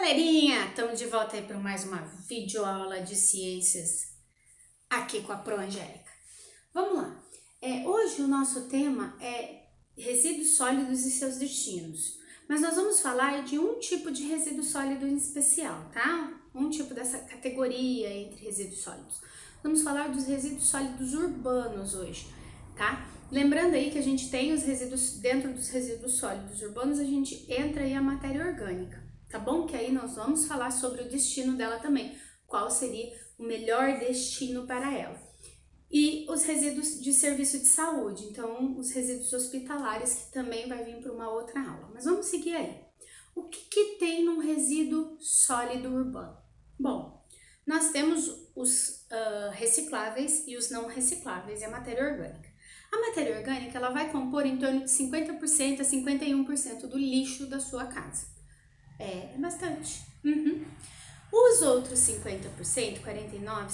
Galerinha, estamos de volta aí para mais uma videoaula de ciências aqui com a Pro Angélica. Vamos lá. Hoje o nosso tema é resíduos sólidos e seus destinos. Mas nós vamos falar de um tipo de resíduo sólido em especial, tá? Um tipo dessa categoria entre resíduos sólidos. Vamos falar dos resíduos sólidos urbanos hoje, tá? Lembrando aí que a gente tem os resíduos, dentro dos resíduos sólidos urbanos, a gente entra aí a matéria orgânica. Tá bom? Que aí nós vamos falar sobre o destino dela também, qual seria o melhor destino para ela. E os resíduos de serviço de saúde, então os resíduos hospitalares, que também vai vir para uma outra aula. Mas vamos seguir aí. O que tem num resíduo sólido urbano? Bom, nós temos os recicláveis e os não recicláveis e a matéria orgânica. A matéria orgânica ela vai compor em torno de 50% a 51% do lixo da sua casa. É bastante. Os outros 50%, 49%,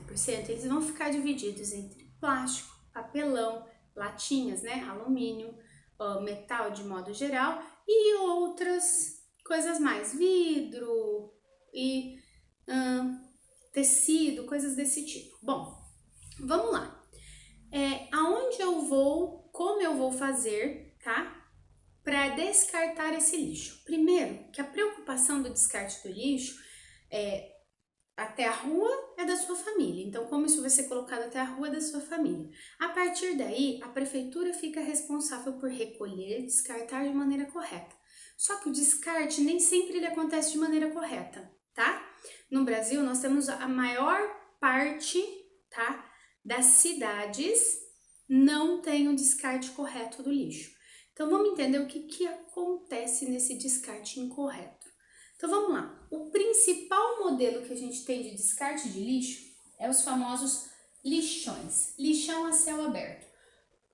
50%, eles vão ficar divididos entre plástico, papelão, latinhas, né, alumínio, metal de modo geral e outras coisas mais, vidro e tecido, coisas desse tipo. Bom, vamos lá. Aonde eu vou, como eu vou fazer, tá? Para descartar esse lixo. Primeiro, que a preocupação do descarte do lixo até a rua é da sua família. Então, como isso vai ser colocado até a rua da sua família? A partir daí, a prefeitura fica responsável por recolher e descartar de maneira correta. Só que o descarte nem sempre ele acontece de maneira correta, tá? No Brasil, nós temos a maior parte, tá, das cidades não tem o descarte correto do lixo. Então, vamos entender o que acontece nesse descarte incorreto. Então, vamos lá. O principal modelo que a gente tem de descarte de lixo é os famosos lixões. Lixão a céu aberto.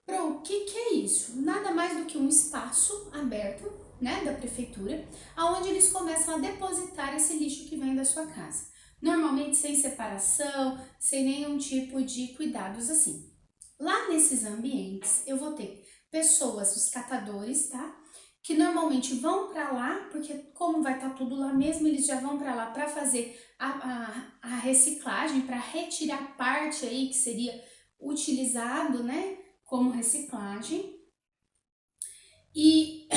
O que é isso? Nada mais do que um espaço aberto, né, da prefeitura, onde eles começam a depositar esse lixo que vem da sua casa. Normalmente sem separação, sem nenhum tipo de cuidados assim. Lá nesses ambientes, eu vou ter pessoas, os catadores, tá? Que normalmente vão para lá, porque como vai estar tudo lá mesmo, eles já vão para lá para fazer a reciclagem, para retirar parte aí que seria utilizado, né, como reciclagem. E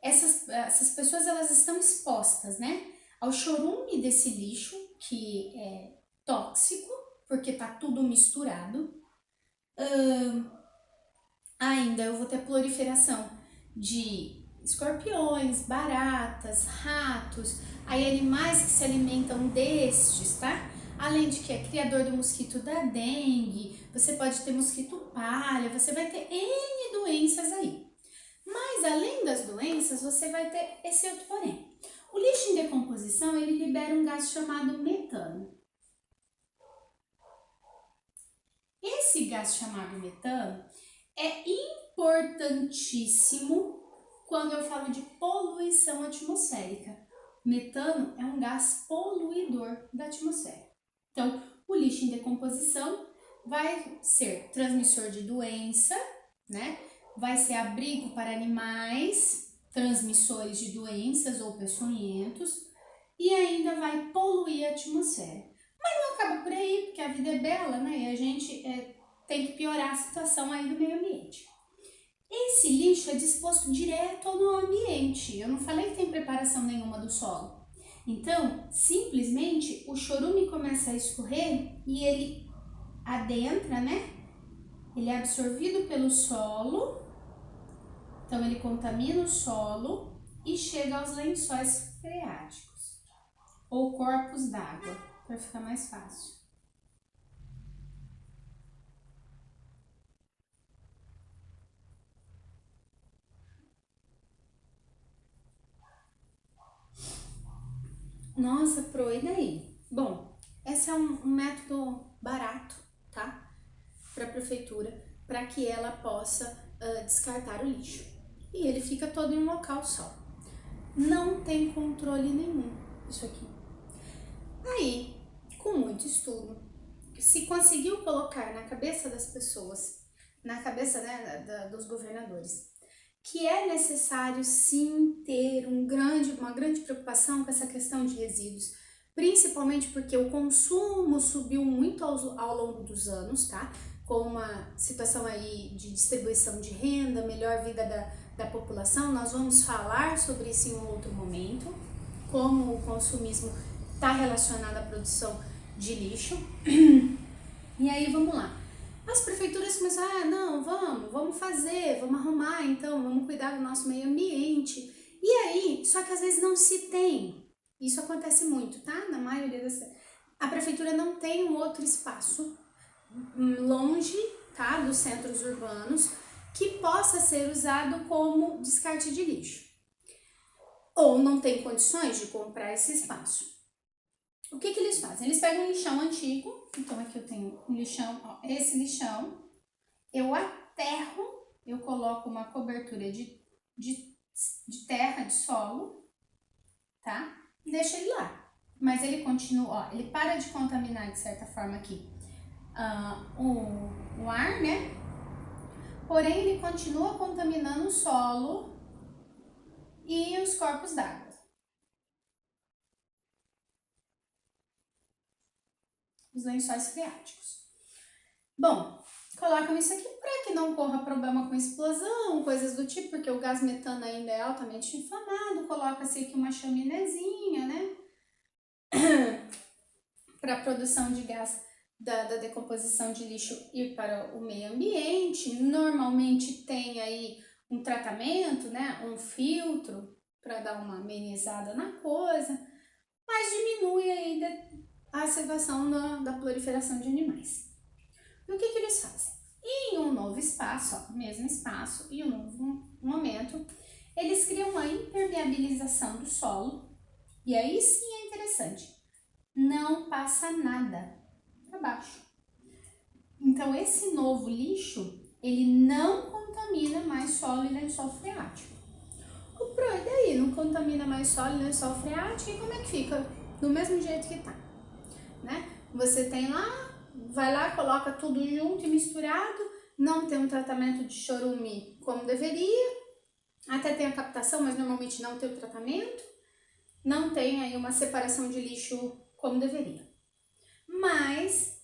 essas pessoas, elas estão expostas, né, ao chorume desse lixo, que é tóxico, porque tá tudo misturado. Ainda eu vou ter proliferação de escorpiões, baratas, ratos, aí animais que se alimentam destes, tá? Além de que é criador do mosquito da dengue, você pode ter mosquito palha, você vai ter N doenças aí. Mas além das doenças, você vai ter esse outro porém. O lixo em decomposição, ele libera um gás chamado metano. Esse gás chamado metano é importantíssimo quando eu falo de poluição atmosférica. Metano é um gás poluidor da atmosfera. Então, o lixo em decomposição vai ser transmissor de doença, né? Vai ser abrigo para animais transmissores de doenças ou peçonhentos e ainda vai poluir a atmosfera. Mas não acaba por aí, porque a vida é bela, né? E a gente tem que piorar a situação aí do meio ambiente. Esse lixo é disposto direto no ambiente. Eu não falei que tem preparação nenhuma do solo. Então, simplesmente o chorume começa a escorrer e ele adentra, né? Ele é absorvido pelo solo, então ele contamina o solo e chega aos lençóis freáticos ou corpos d'água, para ficar mais fácil. Nossa, Pro, e daí? Bom, esse é um método barato, tá? Para a prefeitura, para que ela possa descartar o lixo. E ele fica todo em um local só. Não tem controle nenhum isso aqui. Aí, com muito estudo, se conseguiu colocar na cabeça das pessoas, na cabeça, né, dos governadores, que é necessário sim ter uma grande preocupação com essa questão de resíduos, principalmente porque o consumo subiu muito ao longo dos anos, tá? Com uma situação aí de distribuição de renda, melhor vida da população. Nós vamos falar sobre isso em um outro momento, como o consumismo está relacionado à produção de lixo. E aí, vamos lá. As prefeituras começaram, não, vamos fazer, vamos arrumar, então, vamos cuidar do nosso meio ambiente. E aí, só que às vezes não se tem. Isso acontece muito, tá? Na maioria das... A prefeitura não tem um outro espaço longe, tá? Dos centros urbanos, que possa ser usado como descarte de lixo. Ou não tem condições de comprar esse espaço. O que eles fazem? Eles pegam um lixão antigo, então aqui eu tenho um lixão, ó, esse lixão, eu aterro, eu coloco uma cobertura de terra, de solo, tá? E deixo ele lá. Mas ele continua, ó, ele para de contaminar de certa forma aqui o ar, né? Porém, ele continua contaminando o solo e os corpos d'água. Os lençóis freáticos. Bom, colocam isso aqui para que não corra problema com explosão, coisas do tipo, porque o gás metano ainda é altamente inflamado. Coloca-se aqui uma chaminézinha, né? Para a produção de gás da decomposição de lixo ir para o meio ambiente. Normalmente tem aí um tratamento, né? Um filtro para dar uma amenizada na coisa, mas diminui aí a situação da proliferação de animais. E o que eles fazem? Em um novo espaço, ó, mesmo espaço, e um novo momento, eles criam uma impermeabilização do solo, e aí sim é interessante, não passa nada para baixo. Então esse novo lixo, ele não contamina mais solo e lençol freático. E daí? Não contamina mais solo e lençol freático, e como é que fica? Do mesmo jeito que tá, né? Você tem lá, vai lá, coloca tudo junto e misturado, não tem um tratamento de chorume como deveria, até tem a captação, mas normalmente não tem o tratamento, não tem aí uma separação de lixo como deveria. Mas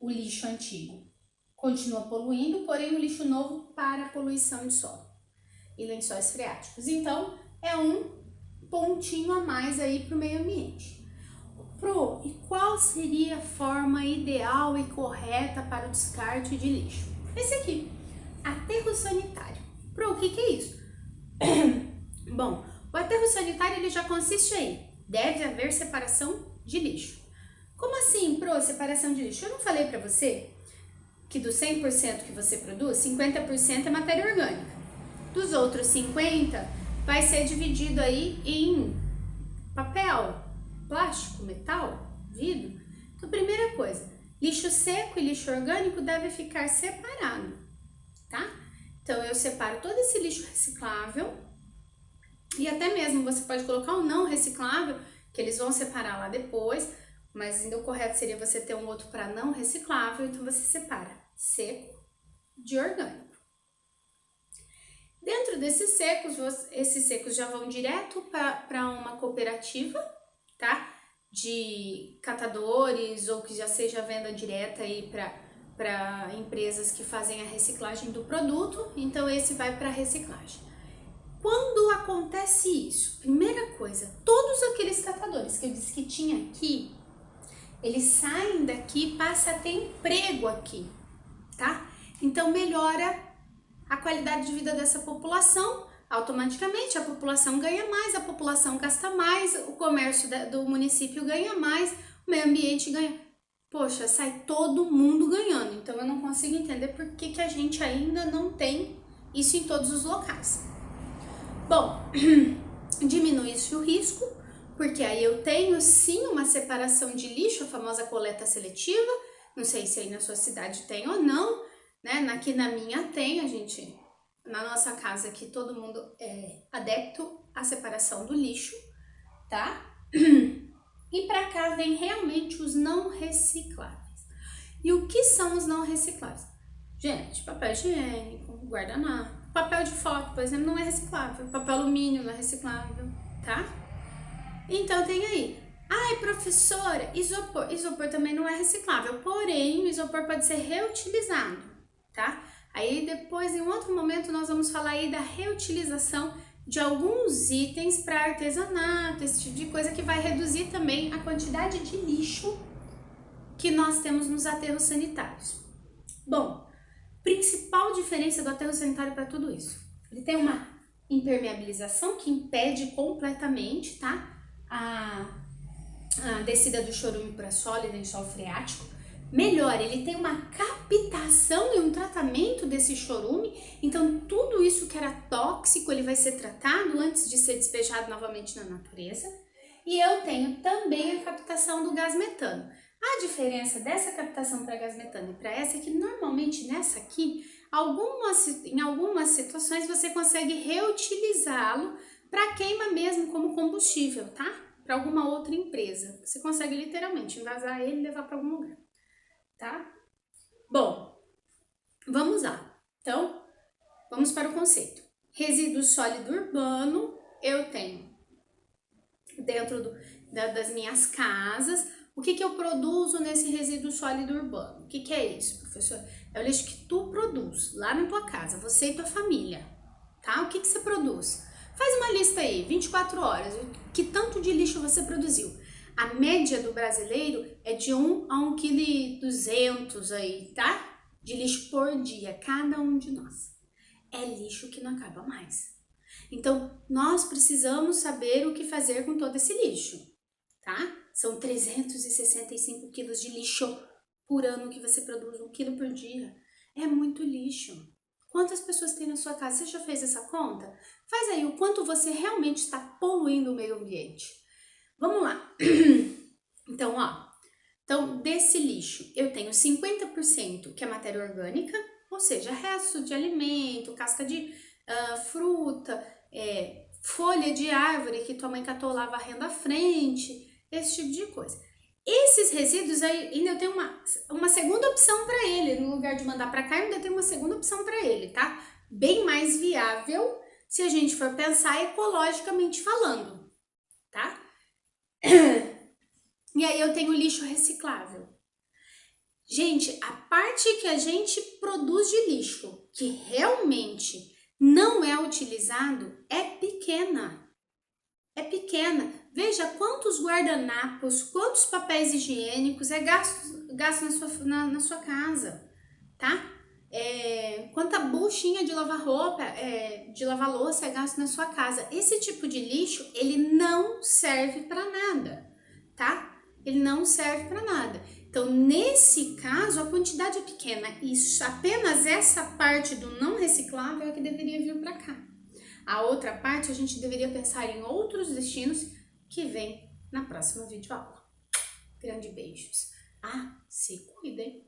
o lixo antigo continua poluindo, porém o lixo novo para a poluição de solo e lençóis freáticos. Então, é um pontinho a mais aí para o meio ambiente. E qual seria a forma ideal e correta para o descarte de lixo? Esse aqui, aterro sanitário. O que é isso? Bom, o aterro sanitário ele já consiste aí, deve haver separação de lixo. Como assim, separação de lixo? Eu não falei para você que do 100% que você produz, 50% é matéria orgânica. Dos outros 50% vai ser dividido aí em papel, plástico, metal, vidro. Então, primeira coisa, lixo seco e lixo orgânico deve ficar separado, tá? Então, eu separo todo esse lixo reciclável e até mesmo você pode colocar um não reciclável, que eles vão separar lá depois, mas ainda o correto seria você ter um outro para não reciclável, então você separa seco de orgânico. Dentro desses secos, esses secos já vão direto para uma cooperativa, tá? De catadores ou que já seja venda direta aí para empresas que fazem a reciclagem do produto, então esse vai para reciclagem. Quando acontece isso, primeira coisa, todos aqueles catadores que eu disse que tinha aqui, eles saem daqui, passa a ter emprego aqui, tá? Então melhora a qualidade de vida dessa população, automaticamente a população ganha mais, a população gasta mais, o comércio do município ganha mais, o meio ambiente ganha. Poxa, sai todo mundo ganhando, então eu não consigo entender por que a gente ainda não tem isso em todos os locais. Bom, diminui-se o risco, porque aí eu tenho sim uma separação de lixo, a famosa coleta seletiva, não sei se aí na sua cidade tem ou não, né? Aqui na minha tem, na nossa casa aqui todo mundo é adepto à separação do lixo, tá? E para cá vem realmente os não recicláveis. E o que são os não recicláveis? Gente, papel higiênico, guardanapo, papel de foto, por exemplo, não é reciclável. Papel alumínio não é reciclável, tá? Então tem aí. Ai, professora, isopor. Isopor também não é reciclável, porém o isopor pode ser reutilizado, tá? Aí depois, em outro momento, nós vamos falar aí da reutilização de alguns itens para artesanato, esse tipo de coisa que vai reduzir também a quantidade de lixo que nós temos nos aterros sanitários. Bom, principal diferença do aterro sanitário para tudo isso. Ele tem uma impermeabilização que impede completamente, tá? A descida do chorume para solo e lençol freático. Melhor, ele tem uma captação e um tratamento desse chorume, então tudo isso que era tóxico ele vai ser tratado antes de ser despejado novamente na natureza. E eu tenho também a captação do gás metano. A diferença dessa captação para gás metano e para essa é que normalmente nessa aqui, em algumas situações você consegue reutilizá-lo para queima mesmo como combustível, tá? Para alguma outra empresa. Você consegue literalmente envasar ele e levar para algum lugar, tá? Bom, vamos lá. Então, vamos para o conceito. Resíduo sólido urbano, eu tenho dentro das minhas casas. O que eu produzo nesse resíduo sólido urbano? O que é isso, professor? É o lixo que tu produz lá na tua casa, você e tua família, tá? O que você produz? Faz uma lista aí, 24 horas, que tanto de lixo você produziu. A média do brasileiro é de 1 a 1,2 kg aí, tá? De lixo por dia, cada um de nós. É lixo que não acaba mais. Então, nós precisamos saber o que fazer com todo esse lixo, tá? São 365 quilos de lixo por ano que você produz, 1 quilo por dia. É muito lixo. Quantas pessoas tem na sua casa? Você já fez essa conta? Faz aí o quanto você realmente está poluindo o meio ambiente. Vamos lá. Então, ó, desse lixo eu tenho 50% que é matéria orgânica, ou seja, resto de alimento, casca de fruta, folha de árvore que tua mãe catou lá varrendo a frente, esse tipo de coisa. Esses resíduos aí, ainda eu tenho uma segunda opção para ele, no lugar de mandar para cá, eu ainda tenho uma segunda opção para ele, tá? Bem mais viável, se a gente for pensar ecologicamente falando, tá? E aí eu tenho lixo reciclável. Gente, a parte que a gente produz de lixo, que realmente não é utilizado, é pequena. É pequena. Veja quantos guardanapos, quantos papéis higiênicos é gasto na sua casa, tá? Quanta buchinha de lavar roupa, de lavar louça é gasto na sua casa. Esse tipo de lixo, ele não serve para nada, tá? Ele não serve para nada. Então, nesse caso, a quantidade é pequena. Isso, apenas essa parte do não reciclável é que deveria vir para cá. A outra parte, a gente deveria pensar em outros destinos que vem na próxima videoaula. Grande beijos. Se cuidem!